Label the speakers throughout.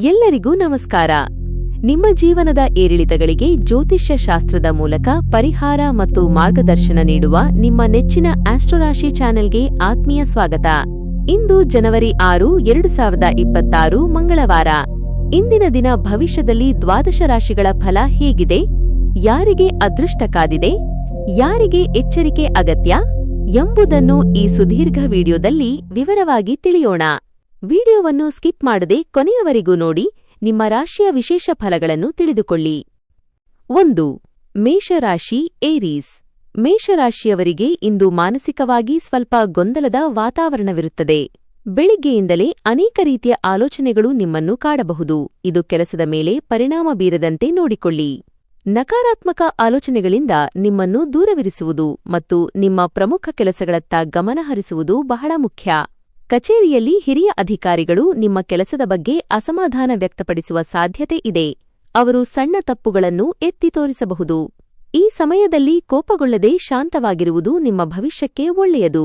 Speaker 1: ಎಲ್ಲರಿಗೂ ನಮಸ್ಕಾರ. ನಿಮ್ಮ ಜೀವನದ ಏರಿಳಿತಗಳಿಗೆ ಜ್ಯೋತಿಷ್ಯ ಶಾಸ್ತ್ರದ ಮೂಲಕ ಪರಿಹಾರ ಮತ್ತು ಮಾರ್ಗದರ್ಶನ ನೀಡುವ ನಿಮ್ಮ ನೆಚ್ಚಿನ ಆಸ್ಟ್ರೋರಾಶಿ ಚಾನೆಲ್ಗೆ ಆತ್ಮೀಯ ಸ್ವಾಗತ. ಇಂದು ಜನವರಿ 6, 2026 ಮಂಗಳವಾರ. ಇಂದಿನ ದಿನ ಭವಿಷ್ಯದಲ್ಲಿ ದ್ವಾದಶ ರಾಶಿಗಳ ಫಲ ಹೇಗಿದೆ, ಯಾರಿಗೆ ಅದೃಷ್ಟ ಕಾದಿದೆ, ಯಾರಿಗೆ ಎಚ್ಚರಿಕೆ ಅಗತ್ಯ ಎಂಬುದನ್ನು ಈ ಸುದೀರ್ಘ ವಿಡಿಯೋದಲ್ಲಿ ವಿವರವಾಗಿ ತಿಳಿಯೋಣ. ವಿಡಿಯೋವನ್ನು ಸ್ಕಿಪ್ ಮಾಡದೆ ಕೊನೆಯವರೆಗೂ ನೋಡಿ ನಿಮ್ಮ ರಾಶಿಯ ವಿಶೇಷ ಫಲಗಳನ್ನು ತಿಳಿದುಕೊಳ್ಳಿ. 1. ಮೇಷರಾಶಿ ಏರೀಸ್. ಮೇಷರಾಶಿಯವರಿಗೆ ಇಂದು ಮಾನಸಿಕವಾಗಿ ಸ್ವಲ್ಪ ಗೊಂದಲದ ವಾತಾವರಣವಿರುತ್ತದೆ. ಬೆಳಿಗ್ಗೆಯಿಂದಲೇ ಅನೇಕ ರೀತಿಯ ಆಲೋಚನೆಗಳು ನಿಮ್ಮನ್ನು ಕಾಡಬಹುದು. ಇದು ಕೆಲಸದ ಮೇಲೆ ಪರಿಣಾಮ ಬೀರದಂತೆ ನೋಡಿಕೊಳ್ಳಿ. ನಕಾರಾತ್ಮಕ ಆಲೋಚನೆಗಳಿಂದ ನಿಮ್ಮನ್ನು ದೂರವಿರಿಸುವುದು ಮತ್ತು ನಿಮ್ಮ ಪ್ರಮುಖ ಕೆಲಸಗಳತ್ತ ಗಮನ ಹರಿಸುವುದು ಬಹಳ ಮುಖ್ಯ. ಕಚೇರಿಯಲ್ಲಿ ಹಿರಿಯ ಅಧಿಕಾರಿಗಳು ನಿಮ್ಮ ಕೆಲಸದ ಬಗ್ಗೆ ಅಸಮಾಧಾನ ವ್ಯಕ್ತಪಡಿಸುವ ಸಾಧ್ಯತೆ ಇದೆ. ಅವರು ಸಣ್ಣ ತಪ್ಪುಗಳನ್ನು ಎತ್ತಿ ತೋರಿಸಬಹುದು. ಈ ಸಮಯದಲ್ಲಿ ಕೋಪಗೊಳ್ಳದೆ ಶಾಂತವಾಗಿರುವುದು ನಿಮ್ಮ ಭವಿಷ್ಯಕ್ಕೆ ಒಳ್ಳೆಯದು.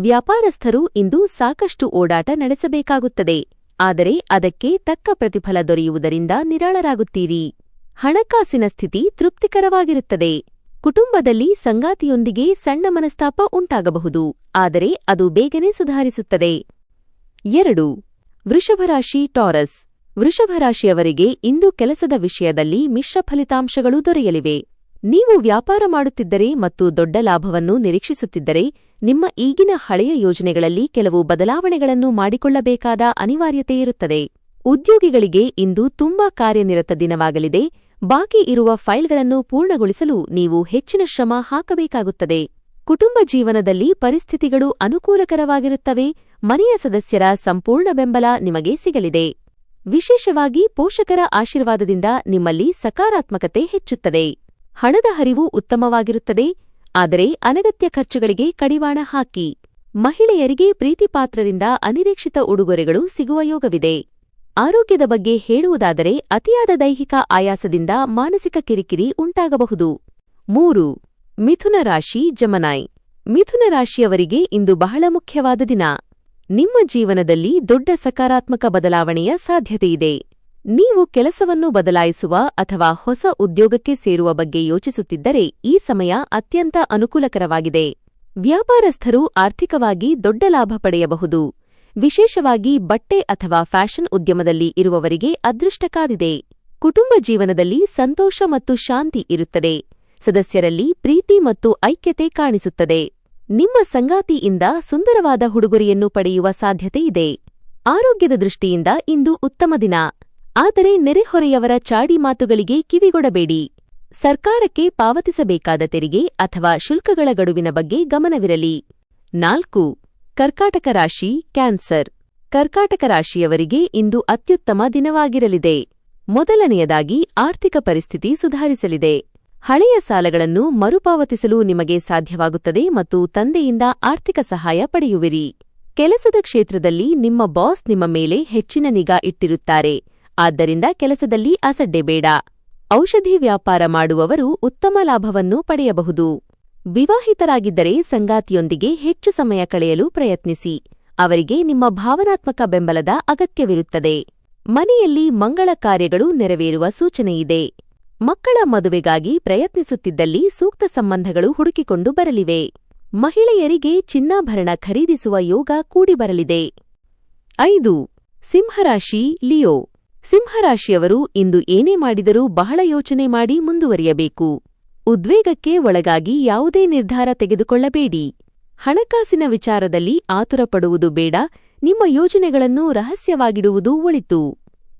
Speaker 1: ವ್ಯಾಪಾರಸ್ಥರು ಇಂದು ಸಾಕಷ್ಟು ಓಡಾಟ ನಡೆಸಬೇಕಾಗುತ್ತದೆ, ಆದರೆ ಅದಕ್ಕೆ ತಕ್ಕ ಪ್ರತಿಫಲ ದೊರೆಯುವುದರಿಂದ ನಿರಾಳರಾಗುತ್ತೀರಿ. ಹಣಕಾಸಿನ ಸ್ಥಿತಿ ತೃಪ್ತಿಕರವಾಗಿರುತ್ತದೆ. ಕುಟುಂಬದಲ್ಲಿ ಸಂಗಾತಿಯೊಂದಿಗೆ ಸಣ್ಣ ಮನಸ್ತಾಪ ಉಂಟಾಗಬಹುದು, ಆದರೆ ಅದು ಬೇಗನೆ ಸುಧಾರಿಸುತ್ತದೆ. 2. ವೃಷಭರಾಶಿ ಟಾರಸ್. ವೃಷಭರಾಶಿಯವರಿಗೆ ಇಂದು ಕೆಲಸದ ವಿಷಯದಲ್ಲಿ ಮಿಶ್ರ ಫಲಿತಾಂಶಗಳು ದೊರೆಯಲಿವೆ. ನೀವು ವ್ಯಾಪಾರ ಮಾಡುತ್ತಿದ್ದರೆ ಮತ್ತು ದೊಡ್ಡ ಲಾಭವನ್ನು ನಿರೀಕ್ಷಿಸುತ್ತಿದ್ದರೆ ನಿಮ್ಮ ಈಗಿನ ಹಳೆಯ ಯೋಜನೆಗಳಲ್ಲಿ ಕೆಲವು ಬದಲಾವಣೆಗಳನ್ನು ಮಾಡಿಕೊಳ್ಳಬೇಕಾದ ಅನಿವಾರ್ಯತೆಯಿರುತ್ತದೆ. ಉದ್ಯೋಗಿಗಳಿಗೆ ಇಂದು ತುಂಬಾ ಕಾರ್ಯನಿರತ ದಿನವಾಗಲಿದೆ. ಬಾಕಿ ಇರುವ ಫೈಲ್ಗಳನ್ನು ಪೂರ್ಣಗೊಳಿಸಲು ನೀವು ಹೆಚ್ಚಿನ ಶ್ರಮ ಹಾಕಬೇಕಾಗುತ್ತದೆ. ಕುಟುಂಬ ಜೀವನದಲ್ಲಿ ಪರಿಸ್ಥಿತಿಗಳು ಅನುಕೂಲಕರವಾಗಿರುತ್ತವೆ. ಮನೆಯ ಸದಸ್ಯರ ಸಂಪೂರ್ಣ ಬೆಂಬಲ ನಿಮಗೆ ಸಿಗಲಿದೆ. ವಿಶೇಷವಾಗಿ ಪೋಷಕರ ಆಶೀರ್ವಾದದಿಂದ ನಿಮ್ಮಲ್ಲಿ ಸಕಾರಾತ್ಮಕತೆ ಹೆಚ್ಚುತ್ತದೆ. ಹಣದ ಹರಿವು ಉತ್ತಮವಾಗಿರುತ್ತದೆ, ಆದರೆ ಅನಗತ್ಯ ಖರ್ಚುಗಳಿಗೆ ಕಡಿವಾಣ ಹಾಕಿ. ಮಹಿಳೆಯರಿಗೆ ಪ್ರೀತಿಪಾತ್ರರಿಂದ ಅನಿರೀಕ್ಷಿತ ಉಡುಗೊರೆಗಳು ಸಿಗುವ ಯೋಗವಿದೆ. ಆರೋಗ್ಯದ ಬಗ್ಗೆ ಹೇಳುವುದಾದರೆ ಅತಿಯಾದ ದೈಹಿಕ ಆಯಾಸದಿಂದ ಮಾನಸಿಕ ಕಿರಿಕಿರಿ ಉಂಟಾಗಬಹುದು. 3. ಮಿಥುನ ರಾಶಿ ಜಮನಾಯ್. ಮಿಥುನ ರಾಶಿಯವರಿಗೆ ಇಂದು ಬಹಳ ಮುಖ್ಯವಾದ ದಿನ. ನಿಮ್ಮ ಜೀವನದಲ್ಲಿ ದೊಡ್ಡ ಸಕಾರಾತ್ಮಕ ಬದಲಾವಣೆಯ ಸಾಧ್ಯತೆಯಿದೆ. ನೀವು ಕೆಲಸವನ್ನು ಬದಲಾಯಿಸುವ ಅಥವಾ ಹೊಸ ಉದ್ಯೋಗಕ್ಕೆ ಸೇರುವ ಬಗ್ಗೆ ಯೋಚಿಸುತ್ತಿದ್ದರೆ ಈ ಸಮಯ ಅತ್ಯಂತ ಅನುಕೂಲಕರವಾಗಿದೆ. ವ್ಯಾಪಾರಸ್ಥರು ಆರ್ಥಿಕವಾಗಿ ದೊಡ್ಡ ಲಾಭ ಪಡೆಯಬಹುದು. ವಿಶೇಷವಾಗಿ ಬಟ್ಟೆ ಅಥವಾ ಫ್ಯಾಷನ್ ಉದ್ಯಮದಲ್ಲಿ ಇರುವವರಿಗೆ ಅದೃಷ್ಟ ಕಾದಿದೆ. ಕುಟುಂಬ ಜೀವನದಲ್ಲಿ ಸಂತೋಷ ಮತ್ತು ಶಾಂತಿ ಇರುತ್ತದೆ. ಸದಸ್ಯರಲ್ಲಿ ಪ್ರೀತಿ ಮತ್ತು ಐಕ್ಯತೆ ಕಾಣಿಸುತ್ತದೆ. ನಿಮ್ಮ ಸಂಗಾತಿಯಿಂದ ಸುಂದರವಾದ ಉಡುಗೊರೆಯನ್ನು ಪಡೆಯುವ ಸಾಧ್ಯತೆ ಇದೆ. ಆರೋಗ್ಯದ ದೃಷ್ಟಿಯಿಂದ ಇಂದು ಉತ್ತಮ ದಿನ, ಆದರೆ ನೆರೆಹೊರೆಯವರ ಚಾಡಿ ಮಾತುಗಳಿಗೆ ಕಿವಿಗೊಡಬೇಡಿ. ಸರ್ಕಾರಕ್ಕೆ ಪಾವತಿಸಬೇಕಾದ ತೆರಿಗೆ ಅಥವಾ ಶುಲ್ಕಗಳ ಗಡುವಿನ ಬಗ್ಗೆ ಗಮನವಿರಲಿ. 4. ಕರ್ಕಾಟಕ ರಾಶಿ ಕ್ಯಾನ್ಸರ್. ಕರ್ಕಾಟಕ ರಾಶಿಯವರಿಗೆ ಇಂದು ಅತ್ಯುತ್ತಮ ದಿನವಾಗಿರಲಿದೆ. ಮೊದಲನೆಯದಾಗಿ ಆರ್ಥಿಕ ಪರಿಸ್ಥಿತಿ ಸುಧಾರಿಸಲಿದೆ. ಹಳೆಯ ಸಾಲಗಳನ್ನು ಮರುಪಾವತಿಸಲು ನಿಮಗೆ ಸಾಧ್ಯವಾಗುತ್ತದೆ ಮತ್ತು ತಂದೆಯಿಂದ ಆರ್ಥಿಕ ಸಹಾಯ ಪಡೆಯುವಿರಿ. ಕೆಲಸದ ಕ್ಷೇತ್ರದಲ್ಲಿ ನಿಮ್ಮ ಬಾಸ್ ನಿಮ್ಮ ಮೇಲೆ ಹೆಚ್ಚಿನ ನಿಗಾ ಇಟ್ಟಿರುತ್ತಾರೆ, ಆದ್ದರಿಂದ ಕೆಲಸದಲ್ಲಿ ಅಸಡ್ಡೆ ಬೇಡ. ಔಷಧಿ ವ್ಯಾಪಾರ ಮಾಡುವವರು ಉತ್ತಮ ಲಾಭವನ್ನು ಪಡೆಯಬಹುದು. ವಿವಾಹಿತರಾಗಿದ್ದರೆ ಸಂಗಾತಿಯೊಂದಿಗೆ ಹೆಚ್ಚು ಸಮಯ ಕಳೆಯಲು ಪ್ರಯತ್ನಿಸಿ. ಅವರಿಗೆ ನಿಮ್ಮ ಭಾವನಾತ್ಮಕ ಬೆಂಬಲದ ಅಗತ್ಯವಿರುತ್ತದೆ. ಮನೆಯಲ್ಲಿ ಮಂಗಳ ಕಾರ್ಯಗಳು ನೆರವೇರುವ ಸೂಚನೆಯಿದೆ. ಮಕ್ಕಳ ಮದುವೆಗಾಗಿ ಪ್ರಯತ್ನಿಸುತ್ತಿದ್ದಲ್ಲಿ ಸೂಕ್ತ ಸಂಬಂಧಗಳು ಹುಡುಕಿಕೊಂಡು ಬರಲಿವೆ. ಮಹಿಳೆಯರಿಗೆ ಚಿನ್ನಾಭರಣ ಖರೀದಿಸುವ ಯೋಗ ಕೂಡಿಬರಲಿದೆ. 5. ಸಿಂಹರಾಶಿ ಲಿಯೋ. ಸಿಂಹರಾಶಿಯವರು ಇಂದು ಏನೇ ಮಾಡಿದರೂ ಬಹಳ ಯೋಚನೆ ಮಾಡಿ ಮುಂದುವರಿಯಬೇಕು. ಉದ್ವೇಗಕ್ಕೆ ಒಳಗಾಗಿ ಯಾವುದೇ ನಿರ್ಧಾರ ತೆಗೆದುಕೊಳ್ಳಬೇಡಿ. ಹಣಕಾಸಿನ ವಿಚಾರದಲ್ಲಿ ಆತುರಪಡುವುದು ಬೇಡ. ನಿಮ್ಮ ಯೋಜನೆಗಳನ್ನು ರಹಸ್ಯವಾಗಿಡುವುದು ಒಳಿತು.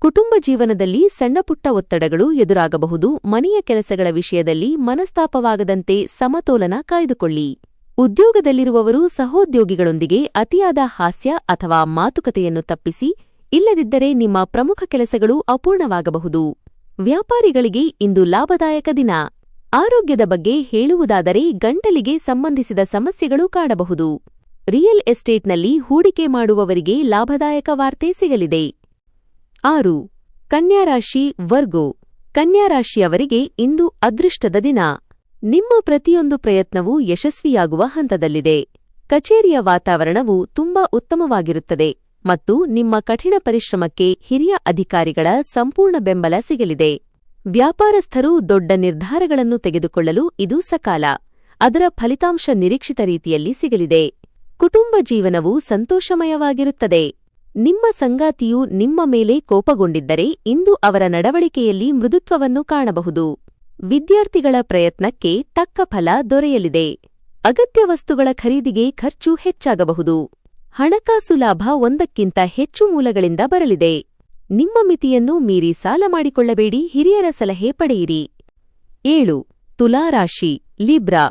Speaker 1: ಕುಟುಂಬ ಜೀವನದಲ್ಲಿ ಸಣ್ಣಪುಟ್ಟ ಒತ್ತಡಗಳು ಎದುರಾಗಬಹುದು. ಮನೆಯ ಕೆಲಸಗಳ ವಿಷಯದಲ್ಲಿ ಮನಸ್ತಾಪವಾಗದಂತೆ ಸಮತೋಲನ ಕಾಯ್ದುಕೊಳ್ಳಿ. ಉದ್ಯೋಗದಲ್ಲಿರುವವರು ಸಹೋದ್ಯೋಗಿಗಳೊಂದಿಗೆ ಅತಿಯಾದ ಹಾಸ್ಯ ಅಥವಾ ಮಾತುಕತೆಯನ್ನು ತಪ್ಪಿಸಿ, ಇಲ್ಲದಿದ್ದರೆ ನಿಮ್ಮ ಪ್ರಮುಖ ಕೆಲಸಗಳು ಅಪೂರ್ಣವಾಗಬಹುದು. ವ್ಯಾಪಾರಿಗಳಿಗೆ ಇಂದು ಲಾಭದಾಯಕ ದಿನ. ಆರೋಗ್ಯದ ಬಗ್ಗೆ ಹೇಳುವುದಾದರೆ ಗಂಟಲಿಗೆ ಸಂಬಂಧಿಸಿದ ಸಮಸ್ಯೆಗಳು ಕಾಡಬಹುದು. ರಿಯಲ್ ಎಸ್ಟೇಟ್ನಲ್ಲಿ ಹೂಡಿಕೆ ಮಾಡುವವರಿಗೆ ಲಾಭದಾಯಕ ವಾರ್ತೆ ಸಿಗಲಿದೆ. 6. ಕನ್ಯಾರಾಶಿ ವರ್ಗೋ. ಕನ್ಯಾರಾಶಿಯವರಿಗೆ ಇಂದು ಅದೃಷ್ಟದ ದಿನ. ನಿಮ್ಮ ಪ್ರತಿಯೊಂದು ಪ್ರಯತ್ನವೂ ಯಶಸ್ವಿಯಾಗುವ ಹಂತದಲ್ಲಿದೆ. ಕಚೇರಿಯ ವಾತಾವರಣವು ತುಂಬಾ ಉತ್ತಮವಾಗಿರುತ್ತದೆ ಮತ್ತು ನಿಮ್ಮ ಕಠಿಣ ಪರಿಶ್ರಮಕ್ಕೆ ಹಿರಿಯ ಅಧಿಕಾರಿಗಳ ಸಂಪೂರ್ಣ ಬೆಂಬಲ ಸಿಗಲಿದೆ. ವ್ಯಾಪಾರಸ್ಥರು ದೊಡ್ಡ ನಿರ್ಧಾರಗಳನ್ನು ತೆಗೆದುಕೊಳ್ಳಲು ಇದು ಸಕಾಲ. ಅದರ ಫಲಿತಾಂಶ ನಿರೀಕ್ಷಿತ ರೀತಿಯಲ್ಲಿ ಸಿಗಲಿದೆ. ಕುಟುಂಬ ಜೀವನವು ಸಂತೋಷಮಯವಾಗಿರುತ್ತದೆ. ನಿಮ್ಮ ಸಂಗಾತಿಯು ನಿಮ್ಮ ಮೇಲೆ ಕೋಪಗೊಂಡಿದ್ದರೆ ಇಂದು ಅವರ ನಡವಳಿಕೆಯಲ್ಲಿ ಮೃದುತ್ವವನ್ನು ಕಾಣಬಹುದು. ವಿದ್ಯಾರ್ಥಿಗಳ ಪ್ರಯತ್ನಕ್ಕೆ ತಕ್ಕ ಫಲ ದೊರೆಯಲಿದೆ. ಅಗತ್ಯ ವಸ್ತುಗಳ ಖರೀದಿಗೆ ಖರ್ಚು ಹೆಚ್ಚಾಗಬಹುದು. ಹಣಕಾಸು ಲಾಭ ಒಂದಕ್ಕಿಂತ ಹೆಚ್ಚು ಮೂಲಗಳಿಂದ ಬರಲಿದೆ. ನಿಮ್ಮ ಮಿತಿಯನ್ನು ಮೀರಿ ಸಾಲ ಮಾಡಿಕೊಳ್ಳಬೇಡಿ. ಹಿರಿಯರ ಸಲಹೆ ಪಡೆಯಿರಿ. 7. ತುಲಾರಾಶಿ ಲಿಬ್ರಾ.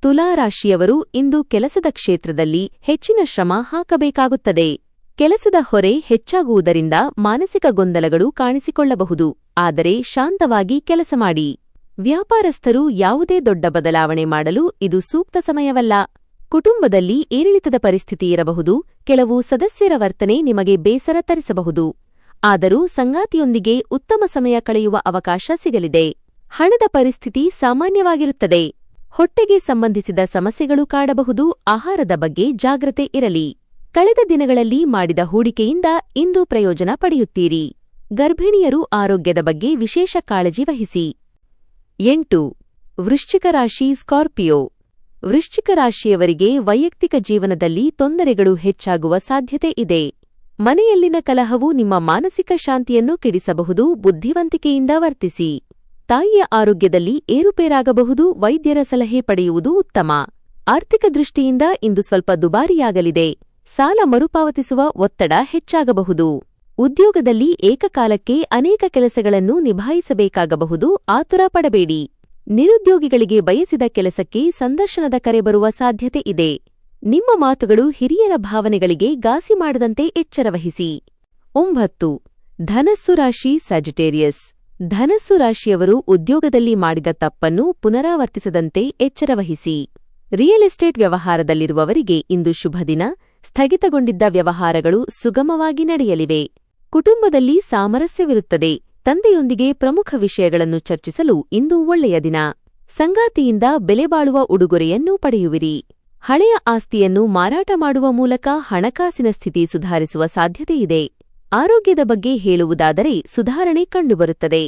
Speaker 1: ತುಲಾರಾಶಿಯವರು ಇಂದು ಕೆಲಸದ ಕ್ಷೇತ್ರದಲ್ಲಿ ಹೆಚ್ಚಿನ ಶ್ರಮ ಹಾಕಬೇಕಾಗುತ್ತದೆ. ಕೆಲಸದ ಹೊರೆ ಹೆಚ್ಚಾಗುವುದರಿಂದ ಮಾನಸಿಕ ಗೊಂದಲಗಳು ಕಾಣಿಸಿಕೊಳ್ಳಬಹುದು. ಆದರೆ ಶಾಂತವಾಗಿ ಕೆಲಸ ಮಾಡಿ. ವ್ಯಾಪಾರಸ್ಥರು ಯಾವುದೇ ದೊಡ್ಡ ಬದಲಾವಣೆ ಮಾಡಲು ಇದು ಸೂಕ್ತ ಸಮಯವಲ್ಲ. ಕುಟುಂಬದಲ್ಲಿ ಏರಿಳಿತದ ಪರಿಸ್ಥಿತಿ ಇರಬಹುದು. ಕೆಲವು ಸದಸ್ಯರ ವರ್ತನೆ ನಿಮಗೆ ಬೇಸರ ತರಿಸಬಹುದು. ಆದರೂ ಸಂಗಾತಿಯೊಂದಿಗೆ ಉತ್ತಮ ಸಮಯ ಕಳೆಯುವ ಅವಕಾಶ ಸಿಗಲಿದೆ. ಹಣದ ಪರಿಸ್ಥಿತಿ ಸಾಮಾನ್ಯವಾಗಿರುತ್ತದೆ. ಹೊಟ್ಟೆಗೆ ಸಂಬಂಧಿಸಿದ ಸಮಸ್ಯೆಗಳು ಕಾಡಬಹುದು. ಆಹಾರದ ಬಗ್ಗೆ ಜಾಗ್ರತೆ ಇರಲಿ. ಕಳೆದ ದಿನಗಳಲ್ಲಿ ಮಾಡಿದ ಹೂಡಿಕೆಯಿಂದ ಇಂದು ಪ್ರಯೋಜನ ಪಡೆಯುತ್ತೀರಿ. ಗರ್ಭಿಣಿಯರು ಆರೋಗ್ಯದ ಬಗ್ಗೆ ವಿಶೇಷ ಕಾಳಜಿ ವಹಿಸಿ. 8. ವೃಶ್ಚಿಕ ರಾಶಿ ಸ್ಕಾರ್ಪಿಯೋ. ವೃಶ್ಚಿಕ ರಾಶಿಯವರಿಗೆ ವೈಯಕ್ತಿಕ ಜೀವನದಲ್ಲಿ ತೊಂದರೆಗಳು ಹೆಚ್ಚಾಗುವ ಸಾಧ್ಯತೆ ಇದೆ. ಮನೆಯಲ್ಲಿನ ಕಲಹವು ನಿಮ್ಮ ಮಾನಸಿಕ ಶಾಂತಿಯನ್ನು ಕೆಡಿಸಬಹುದು. ಬುದ್ಧಿವಂತಿಕೆಯಿಂದ ವರ್ತಿಸಿ. ತಾಯಿಯ ಆರೋಗ್ಯದಲ್ಲಿ ಏರುಪೇರಾಗಬಹುದು. ವೈದ್ಯರ ಸಲಹೆ ಪಡೆಯುವುದು ಉತ್ತಮ. ಆರ್ಥಿಕ ದೃಷ್ಟಿಯಿಂದ ಇಂದು ಸ್ವಲ್ಪ ದುಬಾರಿಯಾಗಲಿದೆ. ಸಾಲ ಮರುಪಾವತಿಸುವ ಒತ್ತಡ ಹೆಚ್ಚಾಗಬಹುದು. ಉದ್ಯೋಗದಲ್ಲಿ ಏಕಕಾಲಕ್ಕೆ ಅನೇಕ ಕೆಲಸಗಳನ್ನು ನಿಭಾಯಿಸಬೇಕಾಗಬಹುದು. ಆತುರ ಪಡಬೇಡಿ. ನಿರುದ್ಯೋಗಿಗಳಿಗೆ ಬಯಸಿದ ಕೆಲಸಕ್ಕೆ ಸಂದರ್ಶನದ ಕರೆ ಬರುವ ಸಾಧ್ಯತೆ ಇದೆ. ನಿಮ್ಮ ಮಾತುಗಳು ಹಿರಿಯರ ಭಾವನೆಗಳಿಗೆ ಘಾಸಿ ಮಾಡದಂತೆ ಎಚ್ಚರವಹಿಸಿ. 9. ಧನಸ್ಸು ರಾಶಿ ಸಜಿಟೇರಿಯಸ್. ಧನಸ್ಸು ರಾಶಿಯವರು ಉದ್ಯೋಗದಲ್ಲಿ ಮಾಡಿದ ತಪ್ಪನ್ನು ಪುನರಾವರ್ತಿಸದಂತೆ ಎಚ್ಚರವಹಿಸಿ. ರಿಯಲ್ ಎಸ್ಟೇಟ್ ವ್ಯವಹಾರದಲ್ಲಿರುವವರಿಗೆ ಇಂದು ಶುಭ ದಿನ. ಸ್ಥಗಿತಗೊಂಡಿದ್ದ ವ್ಯವಹಾರಗಳು ಸುಗಮವಾಗಿ ನಡೆಯಲಿವೆ. ಕುಟುಂಬದಲ್ಲಿ ಸಾಮರಸ್ಯವಿರುತ್ತದೆ. ತಂದೆಯೊಂದಿಗೆ ಪ್ರಮುಖ ವಿಷಯಗಳನ್ನು ಚರ್ಚಿಸಲು ಇಂದು ಒಳ್ಳೆಯ ದಿನ. ಸಂಗಾತಿಯಿಂದ ಬೆಲೆಬಾಳುವ ಉಡುಗೊರೆಯನ್ನು ಪಡೆಯುವಿರಿ. ಹಳೆಯ ಆಸ್ತಿಯನ್ನು ಮಾರಾಟ ಮಾಡುವ ಮೂಲಕ ಹಣಕಾಸಿನ ಸ್ಥಿತಿ ಸುಧಾರಿಸುವ ಸಾಧ್ಯತೆಯಿದೆ. ಆರೋಗ್ಯದ ಬಗ್ಗೆ ಹೇಳುವುದಾದರೆ ಸುಧಾರಣೆ ಕಂಡುಬರುತ್ತದೆ.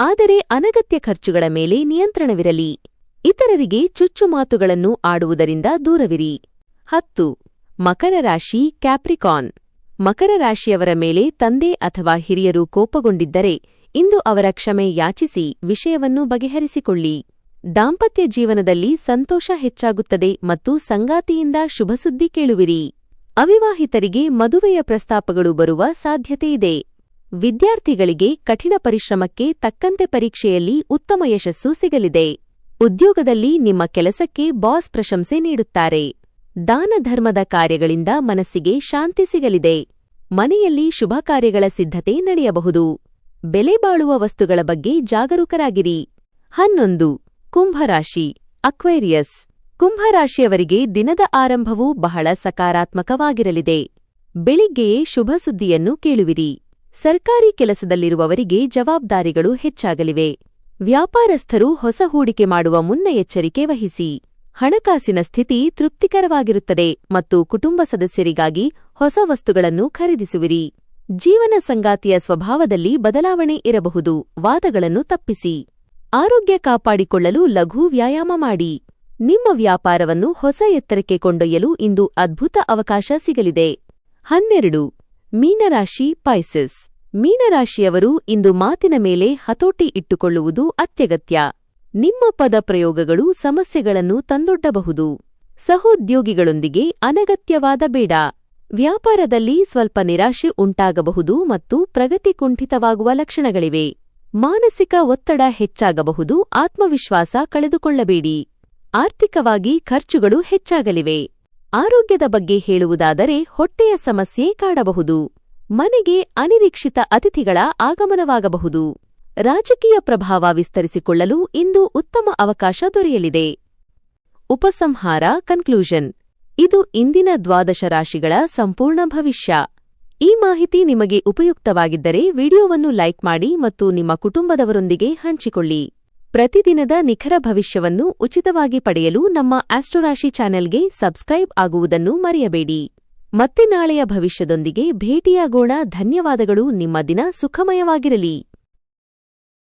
Speaker 1: ಆದರೆ ಅನಗತ್ಯ ಖರ್ಚುಗಳ ಮೇಲೆ ನಿಯಂತ್ರಣವಿರಲಿ. ಇತರರಿಗೆ ಚುಚ್ಚುಮಾತುಗಳನ್ನು ಆಡುವುದರಿಂದ ದೂರವಿರಿ. 10. ಮಕರ ರಾಶಿ ಕ್ಯಾಪ್ರಿಕಾನ್. ಮಕರ ರಾಶಿಯವರ ಮೇಲೆ ತಂದೆ ಅಥವಾ ಹಿರಿಯರು ಕೋಪಗೊಂಡಿದ್ದರೆ ಇಂದು ಅವರ ಕ್ಷಮೆ ಯಾಚಿಸಿ ವಿಷಯವನ್ನು ಬಗೆಹರಿಸಿಕೊಳ್ಳಿ. ದಾಂಪತ್ಯ ಜೀವನದಲ್ಲಿ ಸಂತೋಷ ಹೆಚ್ಚಾಗುತ್ತದೆ ಮತ್ತು ಸಂಗಾತಿಯಿಂದ ಶುಭಸುದ್ದಿ ಕೇಳುವಿರಿ. ಅವಿವಾಹಿತರಿಗೆ ಮದುವೆಯ ಪ್ರಸ್ತಾಪಗಳು ಬರುವ ಸಾಧ್ಯತೆಯಿದೆ. ವಿದ್ಯಾರ್ಥಿಗಳಿಗೆ ಕಠಿಣ ಪರಿಶ್ರಮಕ್ಕೆ ತಕ್ಕಂತೆ ಪರೀಕ್ಷೆಯಲ್ಲಿ ಉತ್ತಮ ಯಶಸ್ಸು ಸಿಗಲಿದೆ. ಉದ್ಯೋಗದಲ್ಲಿ ನಿಮ್ಮ ಕೆಲಸಕ್ಕೆ ಬಾಸ್ ಪ್ರಶಂಸೆ ನೀಡುತ್ತಾರೆ. ದಾನ ಧರ್ಮದ ಕಾರ್ಯಗಳಿಂದ ಮನಸ್ಸಿಗೆ ಶಾಂತಿ ಸಿಗಲಿದೆ. ಮನೆಯಲ್ಲಿ ಶುಭ ಕಾರ್ಯಗಳ ಸಿದ್ಧತೆ ನಡೆಯಬಹುದು. ಬೆಲೆಬಾಳುವ ವಸ್ತುಗಳ ಬಗ್ಗೆ ಜಾಗರೂಕರಾಗಿರಿ. 11. ಕುಂಭರಾಶಿ ಅಕ್ವೇರಿಯಸ್. ಕುಂಭರಾಶಿಯವರಿಗೆ ದಿನದ ಆರಂಭವು ಬಹಳ ಸಕಾರಾತ್ಮಕವಾಗಿರಲಿದೆ. ಬೆಳಿಗ್ಗೆಯೇ ಶುಭ ಸುದ್ದಿಯನ್ನು ಕೇಳುವಿರಿ. ಸರ್ಕಾರಿ ಕೆಲಸದಲ್ಲಿರುವವರಿಗೆ ಜವಾಬ್ದಾರಿಗಳು ಹೆಚ್ಚಾಗಲಿವೆ. ವ್ಯಾಪಾರಸ್ಥರು ಹೊಸ ಹೂಡಿಕೆ ಮಾಡುವ ಮುನ್ನ ಎಚ್ಚರಿಕೆ ವಹಿಸಿ. ಹಣಕಾಸಿನ ಸ್ಥಿತಿ ತೃಪ್ತಿಕರವಾಗಿರುತ್ತದೆ ಮತ್ತು ಕುಟುಂಬ ಸದಸ್ಯರಿಗಾಗಿ ಹೊಸ ವಸ್ತುಗಳನ್ನು ಖರೀದಿಸುವಿರಿ. ಜೀವನ ಸಂಗಾತಿಯ ಸ್ವಭಾವದಲ್ಲಿ ಬದಲಾವಣೆ ಇರಬಹುದು. ವಾದಗಳನ್ನು ತಪ್ಪಿಸಿ. ಆರೋಗ್ಯ ಕಾಪಾಡಿಕೊಳ್ಳಲು ಲಘು ವ್ಯಾಯಾಮ ಮಾಡಿ. ನಿಮ್ಮ ವ್ಯಾಪಾರವನ್ನು ಹೊಸ ಎತ್ತರಕ್ಕೆ ಕೊಂಡೊಯ್ಯಲು ಇಂದು ಅದ್ಭುತ ಅವಕಾಶ ಸಿಗಲಿದೆ. 12. ಮೀನರಾಶಿ ಪೈಸಸ್. ಮೀನರಾಶಿಯವರು ಇಂದು ಮಾತಿನ ಮೇಲೆ ಹತೋಟಿ ಇಟ್ಟುಕೊಳ್ಳುವುದು ಅತ್ಯಗತ್ಯ. ನಿಮ್ಮ ಪದ ಪ್ರಯೋಗಗಳು ಸಮಸ್ಯೆಗಳನ್ನು ತಂದೊಡ್ಡಬಹುದು. ಸಹೋದ್ಯೋಗಿಗಳೊಂದಿಗೆ ಅನಗತ್ಯವಾದ ಬೇಡ. ವ್ಯಾಪಾರದಲ್ಲಿ ಸ್ವಲ್ಪ ನಿರಾಶೆ ಉಂಟಾಗಬಹುದು ಮತ್ತು ಪ್ರಗತಿ ಕುಂಠಿತವಾಗುವ ಲಕ್ಷಣಗಳಿವೆ. ಮಾನಸಿಕ ಒತ್ತಡ ಹೆಚ್ಚಾಗಬಹುದು. ಆತ್ಮವಿಶ್ವಾಸ ಕಳೆದುಕೊಳ್ಳಬೇಡಿ. ಆರ್ಥಿಕವಾಗಿ ಖರ್ಚುಗಳು ಹೆಚ್ಚಾಗಲಿವೆ. ಆರೋಗ್ಯದ ಬಗ್ಗೆ ಹೇಳುವುದಾದರೆ ಹೊಟ್ಟೆಯ ಸಮಸ್ಯೆ ಕಾಡಬಹುದು. ಮನೆಗೆ ಅನಿರೀಕ್ಷಿತ ಅತಿಥಿಗಳ ಆಗಮನವಾಗಬಹುದು. ರಾಜಕೀಯ ಪ್ರಭಾವ ವಿಸ್ತರಿಸಿಕೊಳ್ಳಲು ಇಂದು ಉತ್ತಮ ಅವಕಾಶ ದೊರೆಯಲಿದೆ. ಉಪಸಂಹಾರ ಕನ್ಕ್ಲೂಷನ್. ಇದು ಇಂದಿನ 12 ರಾಶಿಗಳ ಸಂಪೂರ್ಣ ಭವಿಷ್ಯ. ಈ ಮಾಹಿತಿ ನಿಮಗೆ ಉಪಯುಕ್ತವಾಗಿದ್ದರೆ ವಿಡಿಯೋವನ್ನು ಲೈಕ್ ಮಾಡಿ ಮತ್ತು ನಿಮ್ಮ ಕುಟುಂಬದವರೊಂದಿಗೆ ಹಂಚಿಕೊಳ್ಳಿ. ಪ್ರತಿದಿನದ ನಿಖರ ಭವಿಷ್ಯವನ್ನು ಉಚಿತವಾಗಿ ಪಡೆಯಲು ನಮ್ಮ ಆಸ್ಟ್ರೋರಾಶಿ ಚಾನೆಲ್ಗೆ ಸಬ್ಸ್ಕ್ರೈಬ್ ಆಗುವುದನ್ನು ಮರೆಯಬೇಡಿ. ಮತ್ತೆ ನಾಳೆಯ ಭವಿಷ್ಯದೊಂದಿಗೆ ಭೇಟಿಯಾಗೋಣ. ಧನ್ಯವಾದಗಳು. ನಿಮ್ಮ ದಿನ ಸುಖಮಯವಾಗಿರಲಿ.